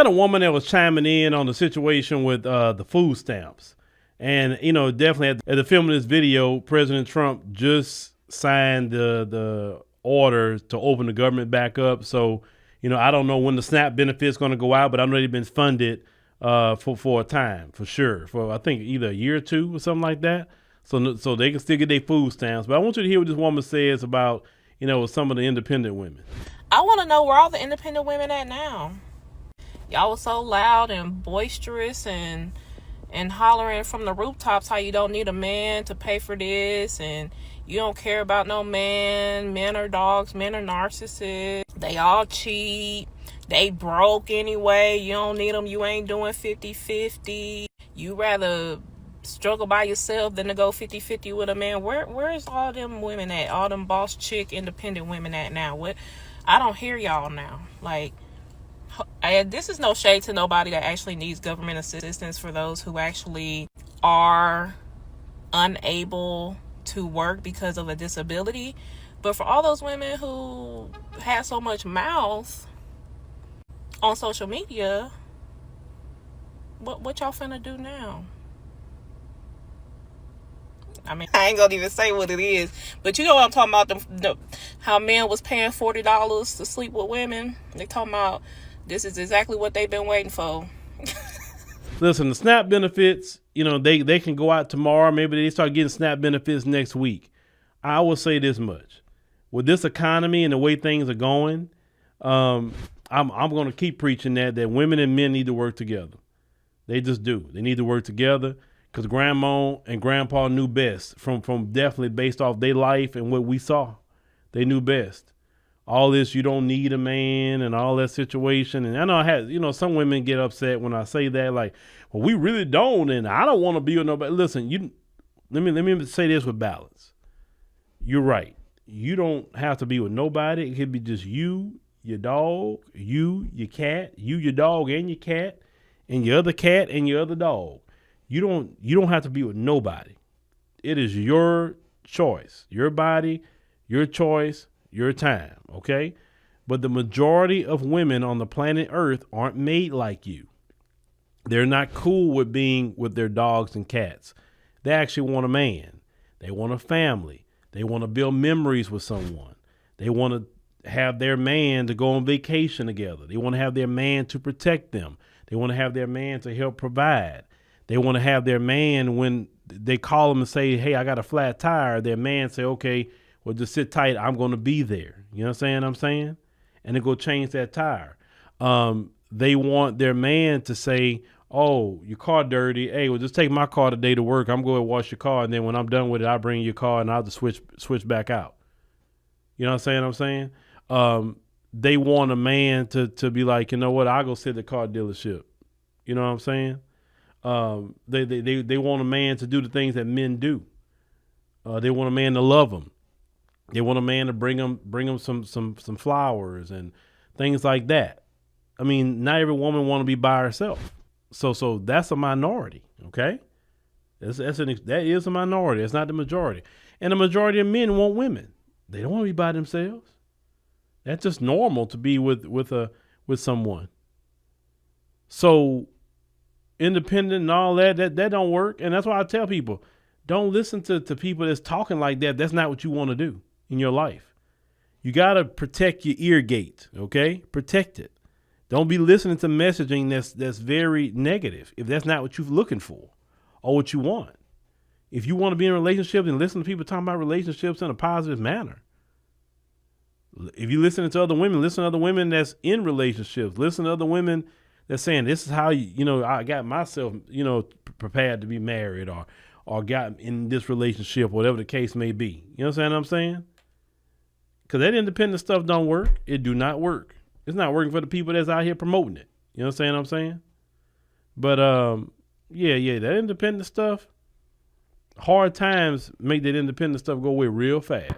had a woman that was chiming in on the situation with the food stamps. And, definitely at the film of this video, President Trump just signed the order to open the government back up. So, I don't know when the SNAP benefit's going to go out, but I know they've been funded for a time, for sure. For, I think, either a year or two or something like that. So they can still get their food stamps. But I want you to hear what this woman says about, some of the independent women. I want to know where all the independent women at now. Y'all was so loud and boisterous and hollering from the rooftops how you don't need a man to pay for this and you don't care about no man. Men are dogs. Men are narcissists. They all cheat. They broke anyway. You don't need them. You ain't doing 50-50. You rather struggle by yourself than to go 50-50 with a man. Where is all them women at? All them boss chick independent women at now? What? I don't hear y'all now. Like, this is no shade to nobody that actually needs government assistance, for those who actually are unable to work because of a disability. But for all those women who have so much mouth on social media, what y'all finna do now? I mean, I ain't gonna even say what it is, but you know what I'm talking about, how men was paying $40 to sleep with women. They talking about this is exactly what they've been waiting for. Listen, the SNAP benefits, they can go out tomorrow. Maybe they start getting SNAP benefits next week. I will say this much. With this economy and the way things are going, I'm going to keep preaching that women and men need to work together. They just do. They need to work together because grandma and grandpa knew best from definitely based off their life and what we saw. They knew best. All this, you don't need a man and all that situation. And I know I had, some women get upset when I say that, like, well, we really don't. And I don't want to be with nobody. Listen, let me say this with balance. You're right. You don't have to be with nobody. It could be just you, your dog, you, your cat, you, your dog and your cat and your other cat and your other dog. You don't have to be with nobody. It is your choice, your body, your choice, your time, okay? But the majority of women on the planet Earth aren't made like you. They're not cool with being with their dogs and cats. They actually want a man. They want a family. They want to build memories with someone. They want to have their man to go on vacation together. They want to have their man to protect them. They want to have their man to help provide. They want to have their man when they call them and say, hey, I got a flat tire. Their man say, okay, well, just sit tight. I'm going to be there. You know what I'm saying? And they go change that tire. They want their man to say, oh, your car dirty. Hey, well, just take my car today to work. I'm going to wash your car. And then when I'm done with it, I'll bring your car and I'll just switch back out. You know what I'm saying? They want a man to be like, you know what? I'll go sit at the car dealership. You know what I'm saying? They want a man to do the things that men do. They want a man to love them. They want a man to bring them some flowers and things like that. I mean, not every woman want to be by herself. So that's a minority, okay? That is a minority. It's not the majority. And the majority of men want women. They don't want to be by themselves. That's just normal to be with someone. So independent and all that don't work. And that's why I tell people, don't listen to people that's talking like that. That's not what you want to do in your life. You got to protect your ear gate, okay? Protect it. Don't be listening to messaging that's very negative if that's not what you're looking for or what you want. If you want to be in a relationship, then listen to people talking about relationships in a positive manner. If you're listening to other women, listen to other women that's in relationships. Listen to other women that's saying, this is how, I got myself, prepared to be married or got in this relationship, whatever the case may be. You know what I'm saying? Because that independent stuff don't work. It do not work. It's not working for the people that's out here promoting it. You know what I'm saying? But, yeah, that independent stuff, hard times make that independent stuff go away real fast.